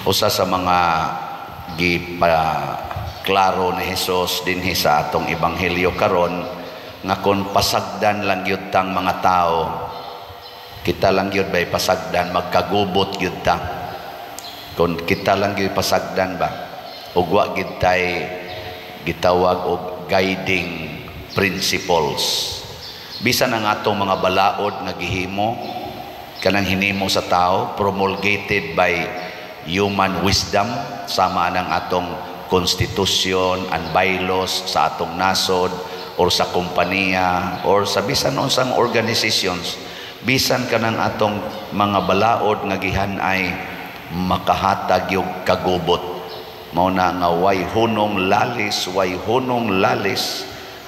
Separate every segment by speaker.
Speaker 1: Usa sa mga klaro ni Hesus dinhi sa atong ebanghelyo karon nga kung pasagdan lang yun tang mga tao, kita lang yun ba'y pasagdan, magkagubot yun tang. Kung kita lang yun pasagdan ba, ugwa gid tay gitawag og guiding principles. Bisan ang atong mga balaod nga gihimo, kanang hinimo sa tao, promulgated by human wisdom, sama ng atong konstitusyon and bylaws sa atong nasod or sa kompanya or sa bisan unsang organizations, bisan kanang atong mga balaod nga gihan-ay makahatag yung kagubot. Mao na nga way hunong lalis,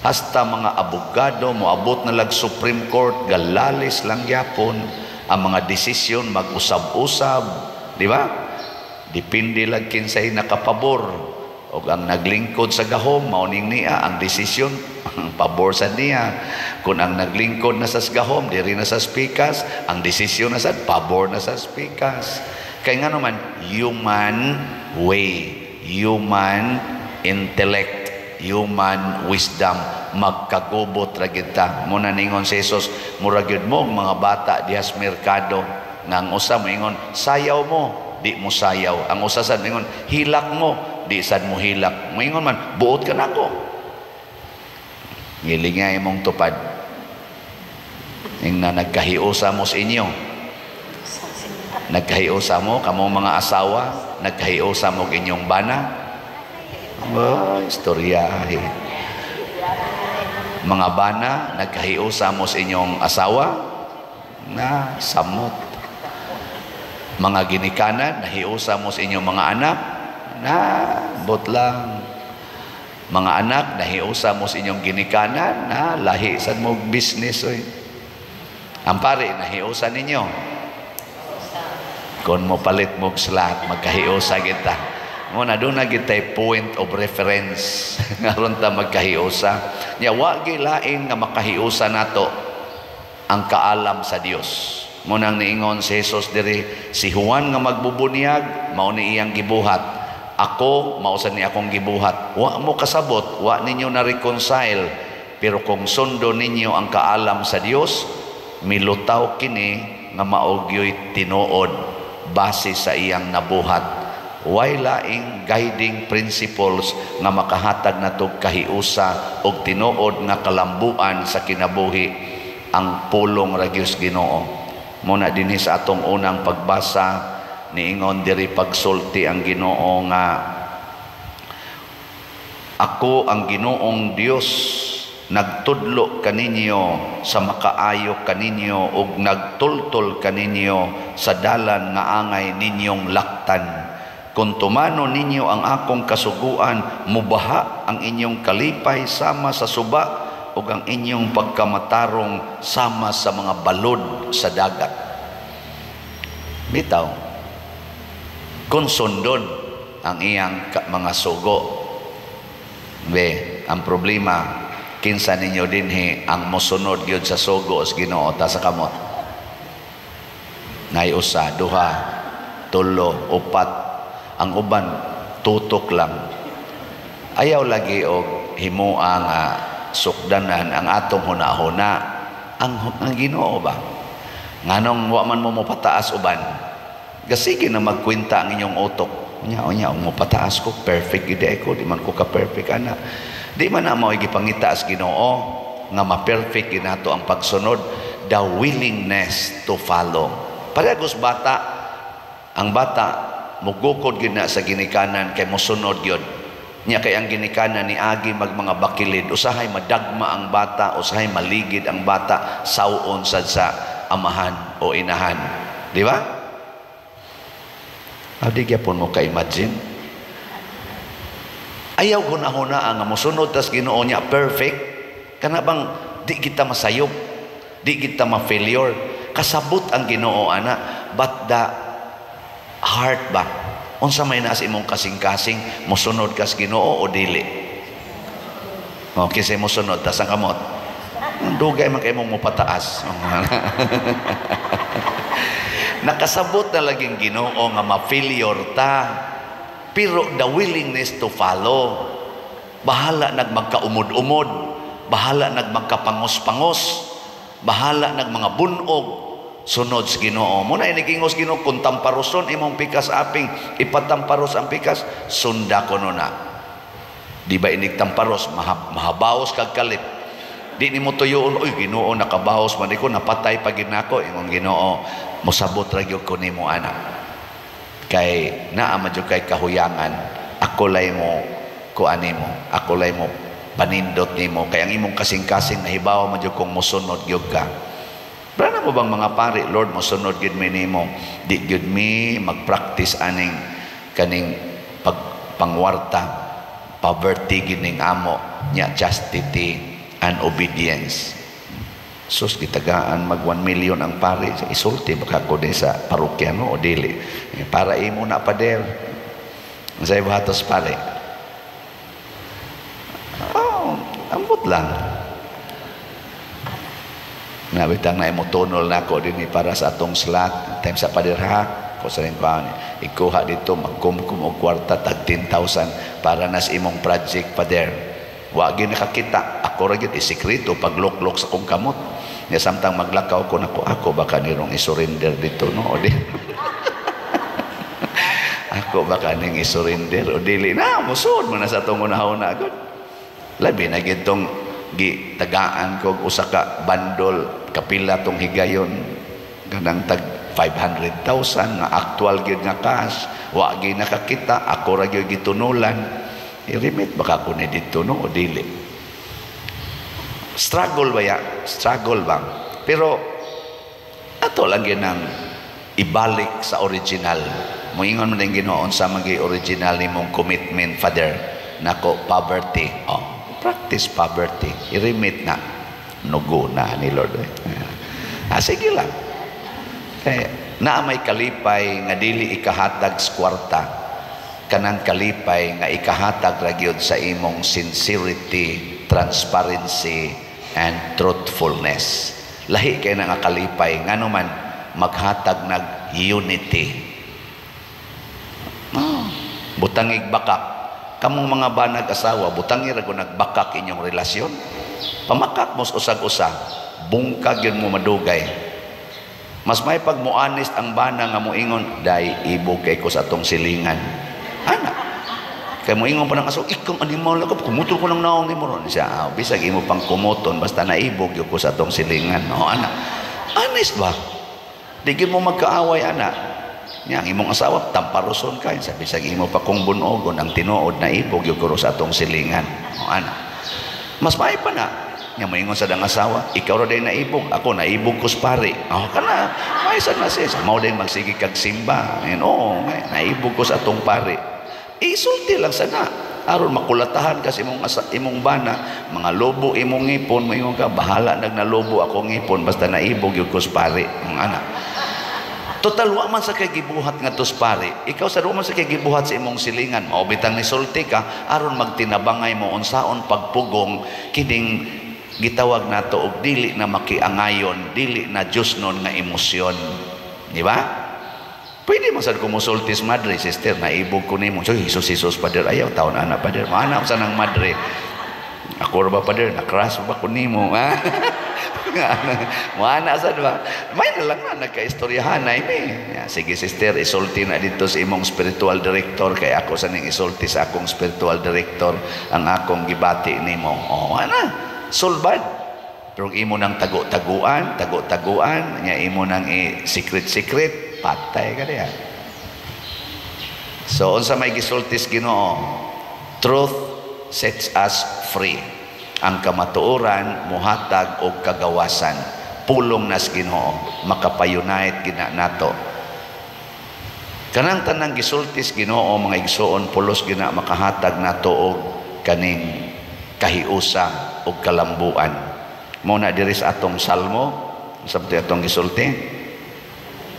Speaker 1: hasta mga abogado moabot na lag Supreme Court, galalis lang yapon ang mga desisyon, mag-usab-usab, di ba? Dipindi lang kinsay nakapabor o ang naglingkod sa gahom, mauning niya ang desisyon pabor sa niya. Kung ang naglingkod na sa gahom, diri na sa spikas, ang desisyon na sa pabor na sa spikas. Kaya nga naman, human way, human intellect, human wisdom, magkagubot ra gid ta. Muna ningon si Jesus, mura gyud mo mga bata diha sa merkado nga ang usa moingon sayaw mo, di mo sayaw. Ang usa sad moingon hilak mo, di sad mo hilak. Moingon man buot ka nako. Ngilingay mong tupad. Ning na nagkahiusa mo sa inyo. Nagkahiusa mo kamo mga asawa, nagkahiusa mo inyong bana. Istorya mga bana, nagkahiusa mo sa inyong asawa na samot. Mga ginikanan, nahiusa mo sa inyong mga anak na butlang. Mga anak, nahiusa mo sa inyong ginikanan na lahi sa mo business. Oy. Ang pare, nahiusa ninyo. Kung mo palit mo slat, magkahiusa kita. Muna doon na kita'y point of reference nga ron ta magkahiusa. Nya wagi lain nga makahiusa nato ang kaalam sa Dios. Munang niingon si Jesus diri, si Juan nga magbubunyag mao ni iyang gibuhat. Ako mao sa ni akong gibuhat. Wa mo kasabot, wa ninyo na reconcile. Pero kung sundo ninyo ang kaalam sa Dios, milutaw kini nga maogyoy tinuod base sa iyang nabuhat. Way laing guiding principles nga makahatag nato kahiusa og tinuod nga kalambuan sa kinabuhi ang pulong ra Dios Ginoo. Muna dinhi sa atong unang pagbasa niingon diri pagsulti ang Ginoo nga ako ang Ginoong Dios nagtudlo kaninyo sa makaayo kaninyo ug nagtultol kaninyo sa dalan nga angay ninyong laktan. Kung tumano ninyo ang akong kasuguan, mubaha ang inyong kalipay sama sa suba ug ang inyong pagkamatarong sama sa mga balod sa dagat. Bitaw, kung sundon ang iyang mga sugo, ang problema, kinsa ninyo dinhi ang mosunod gyud sa sugo sa Ginoo ta sa kamot. Nay usa, duha, tulo, upat. Ang uban tutok lang. Ayaw lagi og himua nga sukdanan ang atong hunahuna ang Ginoo ba. Nganong wa man mo pataas uban. Gasige na magkwenta ang inyong utok. Unya mo pataas ko perfect gid ko, di man ko ka perfect ana. Di man na mao gipangita as Ginoo nga ma-perfect ginato ang pagsunod, the willingness to follow. Parehas bata, ang bata mugukod gyud na sa ginikanan kay mosunod gyud. Nya kay ang ginikanan ni agi mga bakilid, usahay madagma ang bata, usahay maligid ang bata, sawon sad sa amahan o inahan. Di ba? Adi gyapon mo ka-imagine. Ayaw hunahuna ang mosunod tas Ginoo niya perfect. Kana bang di kita masayop, di kita ma-failure. Kasabot ang Ginoo ana, but the heart ba? Unsa may naa sa imong kasing-kasing, mosunod kas Ginoo o dili? Okay, say mosunod tas ang kamot. Dugay man kay mong mopataas. Nakasabot na laging Ginoo nga ma-failure ta. Pero the willingness to follow, bahala nagmagkaumod-umod, bahala nagmagkapangos-pangos, bahala nagmanga bunog, sunod sa Ginoo. Muna inigingos Ginoo kung tamparoson imong pikas aping ipatamparos ang pikas, sunda ko na. Di ba inig tamparos, mahabaos kag kalit. Di ni mo tuyoon, uy Ginoo nakabaos man ko, napatay pa gid nako. Imong Ginoo, mosabot ra gyud ko nimo anak. Kay naa man jud kay kahuyangan, ako lay mo kuani mo, ako lay mo panindot nimo, kay ang imong kasing-kasing nahibaw man jud kung mosunod gyud ka. Brana mo bang mga pari, Lord, mosunod gyud mi nimo, di gyud mi magpractice aning kaning pangwarta, poverty gining amo nya, chastity and obedience. Sus, gitagaan mag 1 million ang pari, isulti baka ko din sa parokya no o dili, para imo na pader sa ibahatos pare. Ambot lang. Nabitang na imo tunol na ko din para sa atong slot. Time sa padirha, ko sa rin ko, ikuha dito, magkumkum o kwarta, tag 10,000 para nas imong project pader. Wagi nakakita, ako rin isikreto, pagluklok sa kong kamot. Nga samtang maglakaw ko na ako baka nirong isurrender dito, no? O di. Ako baka ning isurrender o dili na, musod mo na sa itong unahon na agad. Labi na gitong gitagaan ko usa ka bandol kapila tong higayon kanang tag 500,000 nga actual gyud nga cash, wa gyud nakakita, ako ra gyud gitunulan. I-remit baka ko ni dito no o dili. Struggle ba ya? Struggle bang? Pero ato lang gyud nang ibalik sa original. Moingon mo din Ginoo sa magi original nimong commitment, Father, nako poverty. Practice poverty. I-remit na. Nugo na ni Lord. Sige lang. Na may kalipay nga dili ikahatag sa kwarta. Kanang kalipay nga ikahatag ra gyud sa imong sincerity, transparency, and truthfulness. Lahi kay na nga kalipay. Nga naman, maghatag nag unity. Butangig bakak. Kamong mga banag asawa, butangir ako nagbakak inyong relasyon. Pamakak mo usag-usag, bungkag yun mo madugay. Mas may pag mo honest ang bana nga mo ingon, day ibog kay ko sa atong silingan. Anak, kay mo ingon pa ng asawa, ikang animal ako, kumutol ko ng naong ni mo ron. Siya, bisag imo pang kumuton, basta naibog yun ko sa atong silingan. No, anak, honest ba? Digin mo magkaaway, anak. Yang imong asawa tamparoson kay sabi sa imo pa kung bunogon ang tinuod na ibog yung guro sa atong silingan. O ana, mas may pa na nya moingon sa dang asawa, ikaw ra day na ibog, ako na ibog kus pare. Kana may sa nasis mao day magsige kag simba. Naibog ko sa atong pare. Isulti lang sana aron makulatahan kasi imong bana, mga lobo imong ngipon, moingon ka bahala nagnalobo ako ngipon basta naibog yung kus pare. Ang ana, total wa man sa kay gibuhat nga tos pare, ikaw sa man sa kay gibuhat sa imong silingan, mao bitang ni sulti ka aron magtinabangay mo unsaon pagpugong kining gitawag nato og dili na makiangayon, dili na Diosnon nga emosyon, di ba? Pwede man sad kumusultis madre, sister, naibog ko nimo. So Jesus pader ayaw taon ana pader, maana sa nang madre. Ako ra ba pader, nakras ba ko nimo, ha? Muana sad ba? May na lang na nagkaistoryahan na ini. Sige sister, isulti na dito sa imong spiritual director, kay ako sa ning isulti sa akong spiritual director ang akong gibati nimo. Ana, sulbad. Pero imo nang tago-taguan, nya imo nang secret-secret, patay ka diha. So unsa may gisultis Ginoo? Truth sets us free. Ang kamatuoran muhatag og kagawasan, pulong nas Ginoo, makapayunite gina nato. Kanang tanang gisultis Ginoo mga igsoon, pulos gina makahatag nato og kaning kahiusa og kalambuan. Mo na diri sa atong salmo, sabto atong gisulti,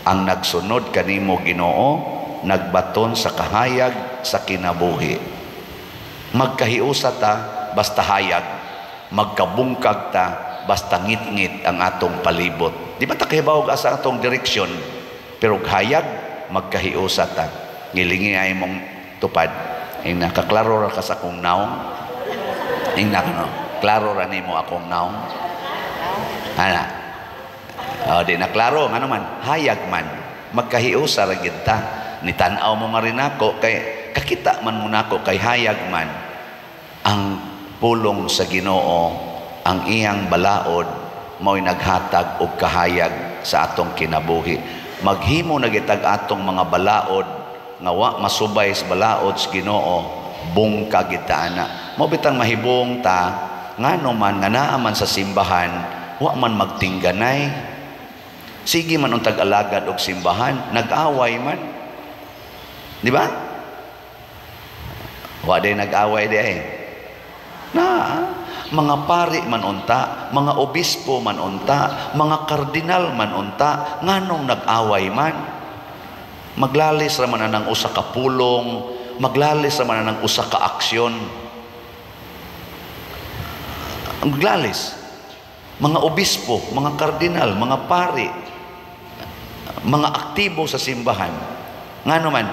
Speaker 1: ang nagsunod kanimo Ginoo nagbaton sa kahayag sa kinabuhi. Magkahiusa ta basta hayag, magkabungkag ta basta ngit-ngit ang atong palibot. Di ba ta kahibaw sa atong direksyon? Pero hayag magkahiusa ta. Ngilingi ay mong tupad. Ay nakaklaro ra ka sa akong naong. Ay klaro ra nimo akong naong. Ana. Di na klaro nga naman. Hayag man magkahiusa ra gid ta. Nitanaw mo nga rin ako kay kakita man mo nako kay hayag man ang pulong sa Ginoo, ang iyang balaod mao'y naghatag og kahayag sa atong kinabuhi. Maghimo na gitag atong mga balaod nga wa masubay sa balaod sa Ginoo, bungka kita ana. Mao bitang mahibong ta ngano man nga naa man sa simbahan wa man magtingganay. Sige man untag alagad og simbahan, nag-away man. Di ba? Wa day nag-away di ay. Mga pari man unta, mga obispo man unta, mga kardinal man unta, nganong nag-away man. Maglalis ra man nang usa ka pulong, maglalis ra man nang usa ka aksyon. Maglalis. Mga obispo, mga kardinal, mga pari, mga aktibo sa simbahan. Ngano man,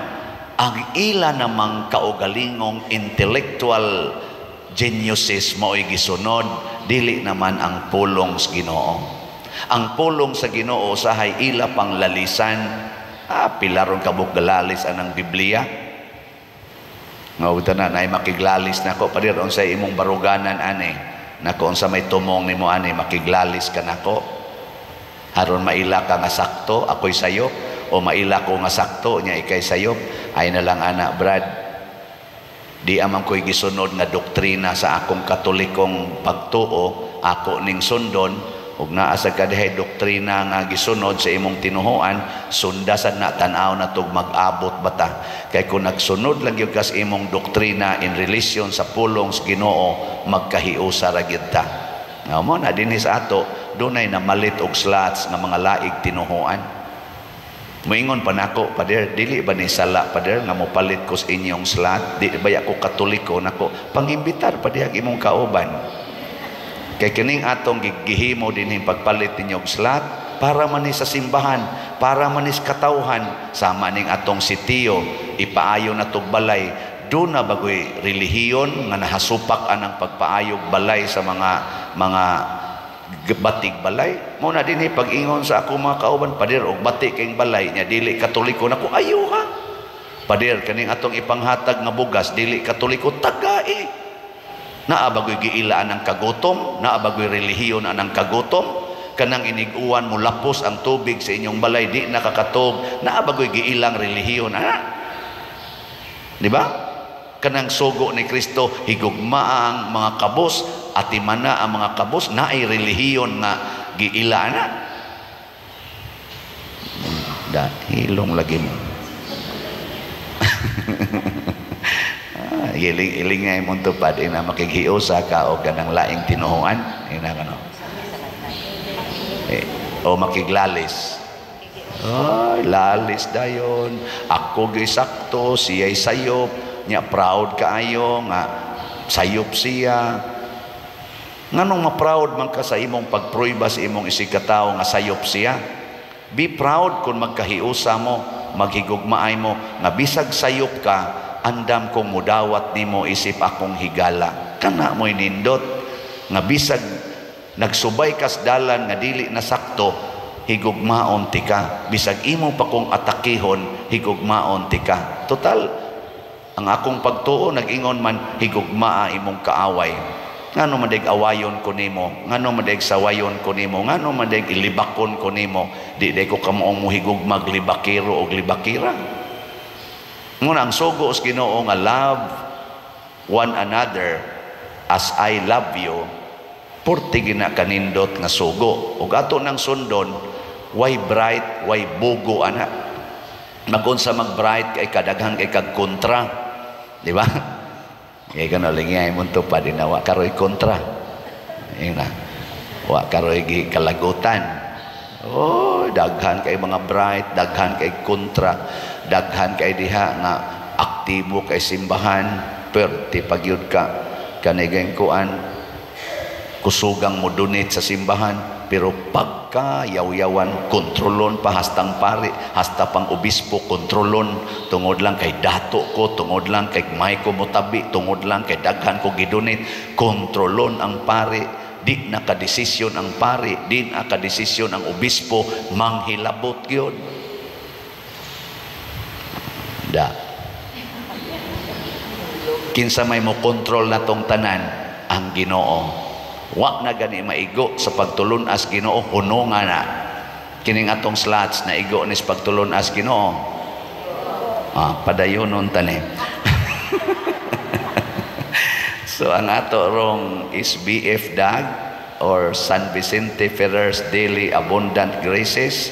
Speaker 1: ang ila namang kaugalingong intellectual geniuses mao'y gisunod, dili naman ang pulong sa Ginoo. Ang pulong sa Ginoo sahay ila pang lalisan. Pilaron kabuk galalis anang Biblia. Ngawita na ay makiglalis nako padir unsay imong baruganan ani. Nako unsa may tumong nimo ani makiglalis ka nako. Aron maila ka nga sakto ako'y sayop o maila ko nga sakto nya ikay sayop. Ay na lang ana Brad. Di amang ko'y gisunod nga doktrina sa akong katolikong pagtuo, ako ning sundon, ug naa sa kadahay doktrina nga gisunod sa imong tinuhoan, sundasan na tanaw na tug mag-abot bata. Kay kung nagsunod lang gyud kas imong doktrina in relation sa pulong sa Ginoo, magkahiusa ra gyud ta. Mo na dinhi sa ato, dunay namalit og slots nga mga laig tinuhoan. Moingon pa nako, pader, dili ba ni sala, pader, nga mopalit ko sa inyong slot? Di ba ako katoliko nako? Pangimbitar pa diha imong kauban. Kay kining atong gihimo din yung pagpalit ninyong slot, para man sa simbahan, para man sa katawhan, sama ning atong sitiyo, ipaayo na tog balay, doon na bagoy relihiyon, nga nahasupak anang pagpaayog balay sa mga batik balay. Muna din pag-ingon sa ako mga kauban, padir og batik kayong balay nya dili katoliko nako, ayo ha. Padir kaning atong ipanghatag nga bugas dili katoliko, tagai. Naabagoy giilaan ang kagutom, naabagoy relihiyon anang kagutom, kanang iniguan mo lapos ang tubig sa inyong balay di nakakatog, naabagoy giilang relihiyon ana. Di ba? Kanang sugo ni Kristo higugma ang mga kabos, atimana ang mga kabos, naay relihiyon nga giila na. Dahilong lagi mo. Ilingay mo tupad ina makighiusa ka o kanang laing tinuhuan ina kano. O makiglalis. Ay, lalis dayon. Ako gisakto, siya'y sayop. Nya proud kaayo nga sayop siya. Nganong ma-proud man ka sa imong pagpruiba sa imong isigkatawo nga sayop siya? Be proud kung magkahiusa mo, maghigugmaay mo nga bisag sayop ka, andam kong mudawat nimo isip akong higala. Kana mo'y nindot nga bisag nagsubay kas dalan nga dili nasakto, higugmaon ti ka. Bisag imo pa kong atakihon, higugmaon ti ka. Total ang akong pagtuo nag-ingon man higugmaa imong kaaway. Ngano man dayeg awayon ko nimo, ngano man dayeg sawayon ko nimo, ngano man dayeg ilibakon ko nimo, di day ko kamoong muhigugmag libakiro og libakira. Muna ang sugo sa Ginoo nga love one another as I love you, porti gina kanindot nga sugo. Ug ato nang sundon, why bright, why bugo ana. Magunsa mag-bright kay kadaghan kay kag kontra. Di ba? Kaya gano'n lingay mo ito pa din na wa karoy kontra. Wa karoy kalagutan. Oh, daghan kay mga bright, daghan kay kontra, daghan kay diha nga aktibo kay simbahan, perti pagyud ka kanigeng kuan. kusugang mo donate sa simbahan, pero pagka yaw-yawan, kontrolon pa hastang pari, hasta pang obispo, kontrolon, tungod lang kay dato ko, tungod lang kay may ko mo tabi, tungod lang kay daghan ko gidonate, kontrolon ang pari, di nakadesisyon ang pari, di nakadesisyon ang obispo, manghilabot yun. Kinsa may mo kontrol na tong tanan, ang Ginoo. Wa na gani maigo sa pagtulunas Ginoo, hunongan na. Kining atong slots na igo ni sa pagtulunas Ginoo. Padayonon tani. So ang ato rong is BF Dag or San Vicente Ferrer's Daily Abundant Graces,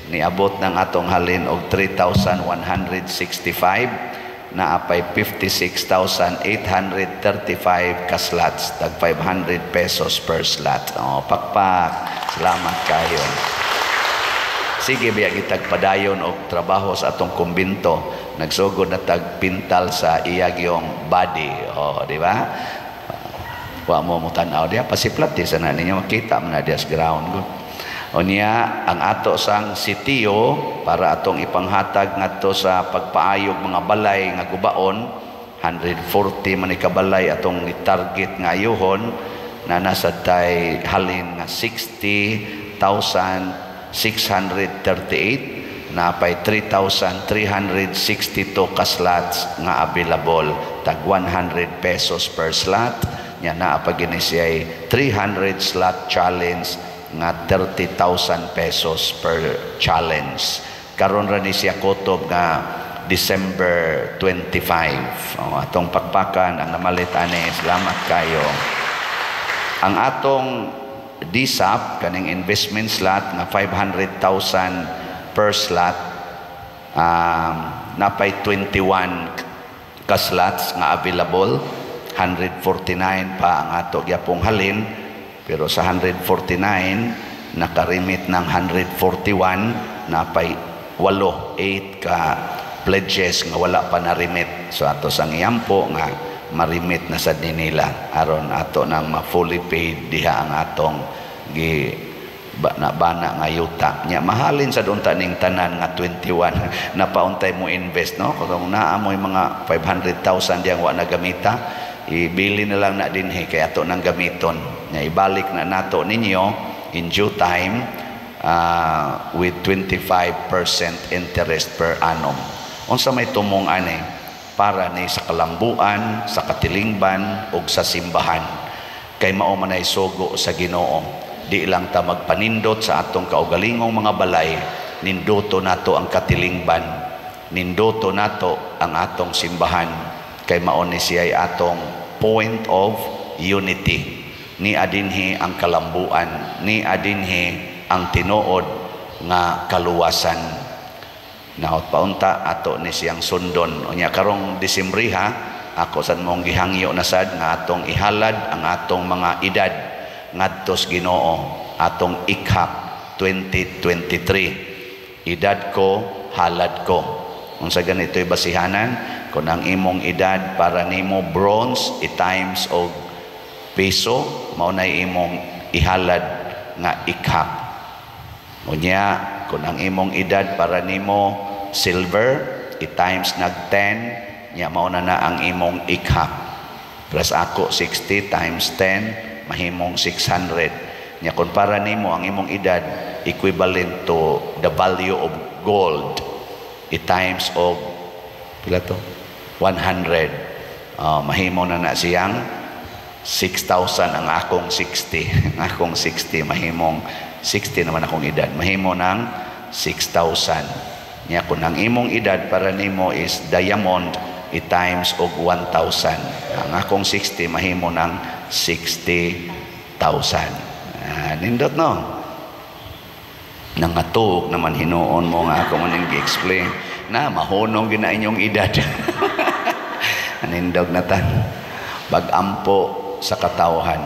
Speaker 1: niabot ng atong halin og 3,165 na apay 56,835 ka slots, tag 500 pesos per slot. Pakpak, salamat kayo. Sige, biya kitag padayon og trabaho sa atong kumbinto, nagsugod na tag pintal sa iyagyong body, di ba? Wa mo tanaw diya, pasiplat di sana ninyo makita man na diya sa ground. O niya, ang ato sang sitiyo para atong ipanghatag ngadto sa pagpaayog mga balay nga gubaon, 140 man ikabalay atong target nga ayuhon, na nasa tay halin nga 60,638, na pay 3,362 ka slots nga available, tag 100 pesos per slot. Nya naa pa gini siya 300 slot challenge nga 30,000 pesos per challenge. Karon ra ni siya kutob nga December 25. Atong pakpakan ang namalit ani. Salamat kayo. Ang atong DSAP kaning investment slot nga 500,000 per slot, napay 21 ka slots nga available, 149 pa ang ato gyapong halin. Pero sa 149, nakarimit ng 141, napay 8 ka pledges nga wala pa na-remit. So ato sang iyampo nga marimit na sa nila. Aron ato nang ma-fully paid diha ang atong bana nga yuta. Nya mahalin sa doon taning tanan nga 21 na pauntay mo invest, no? Kung naa mo mga 500,000 diyang wa na gamita, ibili na lang na din kay ato nang gamiton. Nya ibalik na nato ninyo in due time with 25% interest per annum. Unsa may tumong ani para ni sa kalambuan, sa katilingban ug sa simbahan. Kay mao man ay sugo sa Ginoo. Di lang ta magpanindot sa atong kaugalingong mga balay, nindoto nato ang katilingban, nindoto nato ang atong simbahan. Kay mao ni siya atong point of unity. Ni adinhi ang kalambuan, ni adinhi ang tinuod nga kaluwasan. Naot paunta ato ni siyang sundon. Unya karong Disembriha, ako san mong gihangyo na sad nga atong ihalad ang atong mga edad ngadtos Ginoo, atong ikhap 2023. Edad ko, halad ko. Unsa ganito'y basihanan? Kung ang imong edad para nimo bronze, i-times og peso, mao na imong ihalad nga ikhap. Unya, kung ang imong edad para nimo silver, i-times nag 10, nya mao na ang imong ikhap. Plus ako 60 times 10, mahimong 600. Nya kung para nimo ang imong edad equivalent to the value of gold, i-times og pila to? 100. Mahimo na siyang 6,000 ang akong 60. Ang akong 60, mahimong 60 naman akong edad. Mahimo ng 6,000. Nya kung ang imong edad para nimo is diamond, i-times og 1,000. Ang akong 60, mahimo ng 60,000. Nindot no? Nangatug naman hinuon mo nga ako man yung gi-explain na mahunong gina inyong edad. Nindog na tan. Bagampo sa katawhan.